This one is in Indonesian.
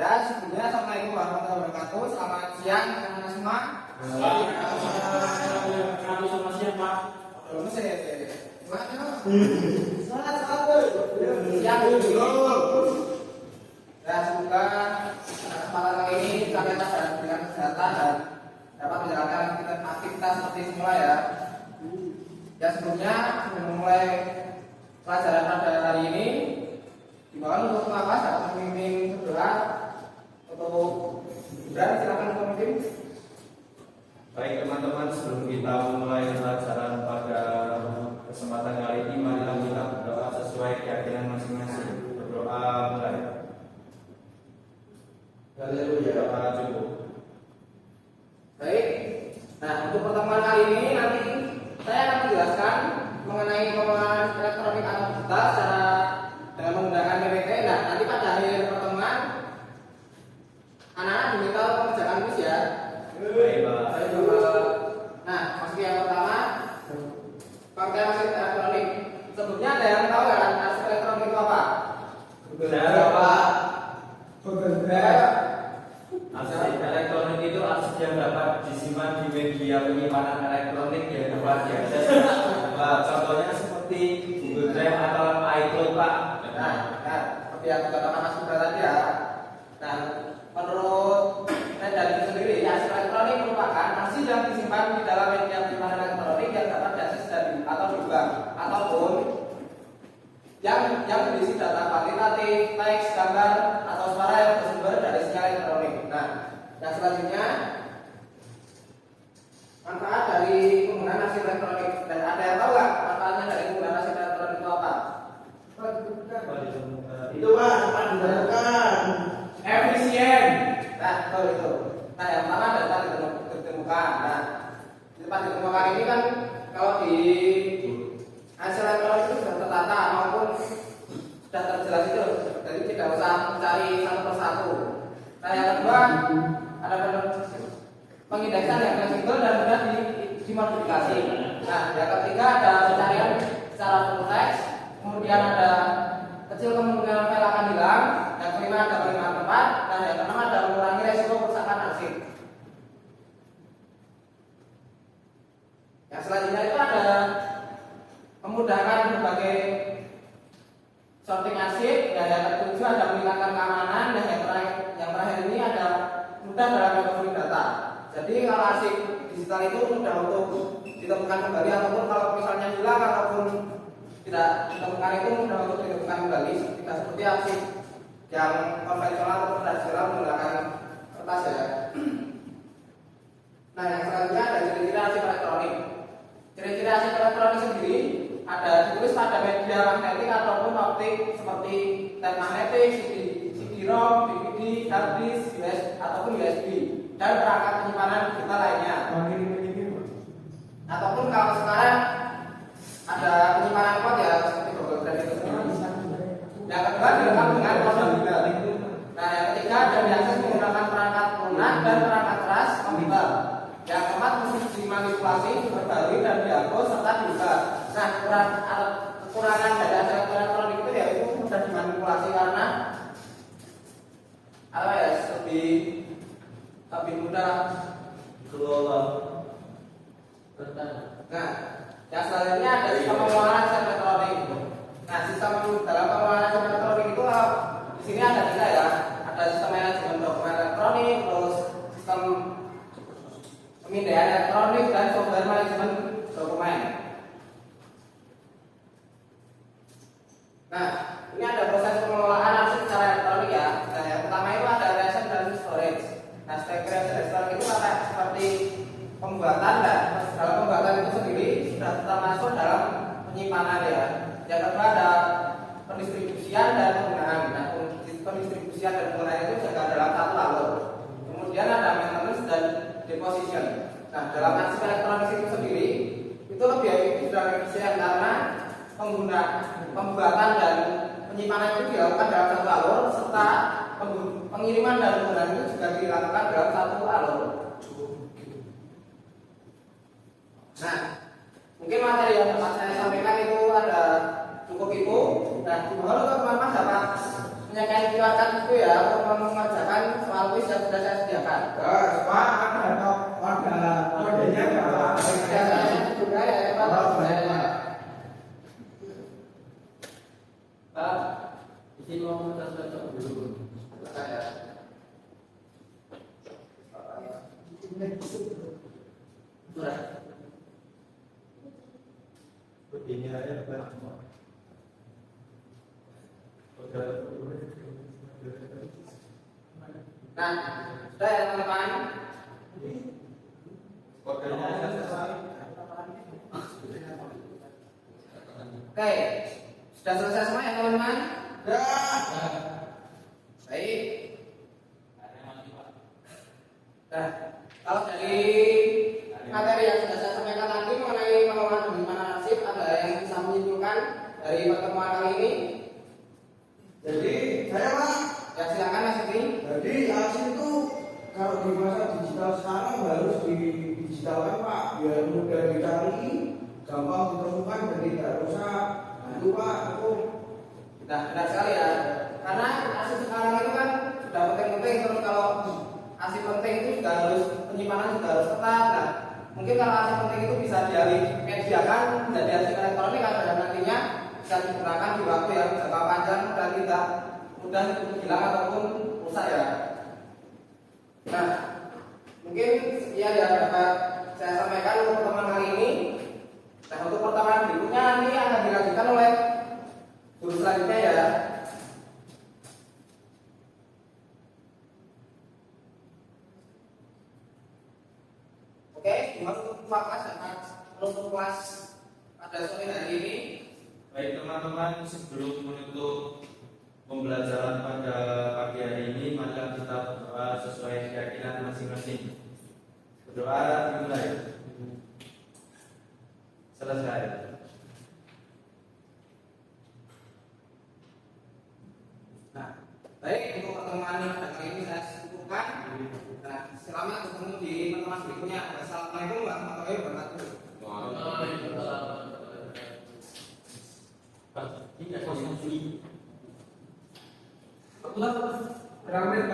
Ya, sebelumnya Assalamualaikum warahmatullahi wabarakatuh. Selamat siang anak-anak semua. Selamat siang, Pak. Belum sih. Siang dulu. Ya, semoga kesempatan kali ini kalian dapat diberikan kesehatan dan dapat menjalankan aktivitas seperti semula ya. Ya, sebelumnya memulai pelajaran pada hari ini, dimana untuk apa saat memimpin berdoa untuk Gibran, silakan untuk memimpin. Baik teman-teman, sebelum kita memulai pelajaran pada kesempatan kali ini, marilah kita berdoa sesuai keyakinan masing-masing. Berdoa mulai. Haleluya. Doa cukup. Baik. Nah, untuk pertemuan kali ini nanti saya akan menjelaskan mengenai pengelolaan elektronik atau digital secara dengan menggunakan PPT. Nah, nanti pada akhir pertemuan anak-anak diminta mengerjakan kuis ya. Baik, Pak. Nah, masuk yang pertama, pengertian arsip elektronik. Sebelumnya ada yang tahu kan arsip elektronik itu apa? Arsip elektronik itu arsip yang dapat disimpan di media penyimpanan elektronik yang luar biasa. Contohnya seperti Google Drive atau iCloud, Pak. Nah, seperti yang dikatakan Mas Budha tadi ya. Nah, menurut saya dari itu sendiri, arsip elektronik merupakan arsip yang disimpan di dalam media penyimpanan elektronik yang dapat diakses atau diubah ataupun yang berisi data kuantitatif, teks, gambar, atau suara yang bersumber dari sinyal elektronik. Nah, yang selanjutnya manfaat dari penggunaan arsip elektronik. Dan ada yang tahu nggak manfaatnya dari penggunaan arsip elektronik itu apa? Itu Pak, dapat ditemukan. Efisien. Nah, betul itu. Nah, yang pertama dapat ditemukan. Nah, dapat ditemukan ini kan kalau di hasil elektronik itu sudah tertata maupun sudah terjelas itu, jadi tidak usah mencari satu persatu. Nah, yang kedua ada pengindeksan yang fleksibel dan mudah dimodifikasi. Nah, yang ketiga ada pencarian secara full text, kemudian ada kecil kemungkinan file akan hilang, yang kelima ada penerimaan tepat, dan yang keenam ada mengurangi resiko kerusakan arsip. Yang selanjutnya itu ada memudahkan berbagai sorting arsip, dan yang ketujuh ada meningkatkan keamanan, dan yang terakhir ini ada mudah dalam recovery data. Jadi kalau arsip digital itu mudah untuk ditemukan kembali, ataupun kalau misalnya hilang ataupun tidak ditemukan itu mudah untuk ditemukan kembali, tidak seperti arsip yang konvensional atau tradisional menggunakan kertas ya. Nah, yang selanjutnya ada ciri-ciri arsip elektronik. Ciri-ciri arsip elektronik sendiri ada ditulis pada media magnetik ataupun optik seperti tape magnetik, CD-ROM, DVD, hard disk, ataupun USB, dan perangkat penyimpanan digital lainnya. Ataupun kalau sekarang ada penyimpanan cloud ya seperti Google Drive itu. Yang kedua direkam dengan kode email. Nah, yang ketiga ada diakses menggunakan perangkat lunak dan perangkat keras komputer. Yang keempat mesti dimanipulasi, diperbarui dan dihapus serta diubah. Nah, kekurangan dari arsip elektronik itu ya itu mudah dimanipulasi karena apa ya, lebih mudah Kelola. Nah, yang selanjutnya ada sistem pengelolaan arsip elektronik. Nah, sistem dalam pengelolaan arsip elektronik itu di sini ada tiga ya. Ada sistem manajemen dokumen elektronik, terus sistem pemindaian elektronik, dan software manajemen dokumen. Nah, ini ada proses pengelolaan arsip secara elektronik ya. Nah, yang pertama itu ada arrangement dan storage. Nah, storage dan storage itu seperti pembuatan, dan dalam pembuatan itu sendiri sudah termasuk dalam penyimpanan ya. Yang kedua ada pendistribusian dan penggunaan. Nah, pendistribusian dan penggunaan itu juga dalam satu alur. Kemudian ada maintenance dan deposition. Nah, dalam arsip elektronik itu sendiri itu lebih efektif dan efisien karena pembuatan dan penyimpanan itu dilakukan dalam satu alur, serta pengiriman dan penggunaan itu juga dilakukan dalam satu alur. Nah, mungkin materi yang dapat saya sampaikan itu ada cukup itu. Dan mohon untuk teman-teman dapat menyampaikan QR code itu ya untuk mengerjakan soal kuis yang sudah saya sediakan. Terus Pak, ada kodenya nggak Pak? Biasanya juga ya, Pak. Pak, Izin mau minta cocok dulu. saya. Sudah. Kodenya ya Pak. Nah, sudah ya teman-teman. Kodenya selesai. Oke, sudah selesai semua ya teman-teman. Dah. Baik. Nah, kalau dari materi yang sudah saya sampaikan tadi mengenai pengelolaan bagaimana nasib, ada yang bisa menyimpulkan dari pertemuan kali ini? Jadi saya Pak, Ya silakan Mas Fikri. jadi asin itu kalau di masa digital sekarang harus digitalkan Pak, biar mudah dicari, gampang ditemukan, jadi tidak rusak. Nah itu Pak, aku Nah, benar sekali ya. Karena arsip sekarang itu kan sudah penting-penting, terus kalau arsip penting itu juga harus penyimpanan juga harus ketat. Nah, mungkin kalau arsip penting itu bisa dimediakan menjadi arsip elektronik dan nantinya bisa digunakan di waktu yang jangka panjang dan tidak mudah untuk hilang ataupun rusak ya. Nah, mungkin sekian yang dapat saya sampaikan untuk pertemuan kali ini. Nah, untuk pertemuan berikutnya nanti akan dilanjutkan oleh guru selanjutnya ya. Oke, untuk kelas dapat untuk kelas pada sore hari ini. Baik teman-teman, sebelum menutup pembelajaran pada pagi hari ini, mari kita berdoa sesuai keyakinan masing-masing. Berdoa dimulai. Selesai. Nah, baik untuk pertemuan pada kali ini saya cukupkan. Nah, selamat ketemu di pertemuan berikutnya. Wassalamualaikum warahmatullahi wabarakatuh. Tidak kosong. Berapa menit?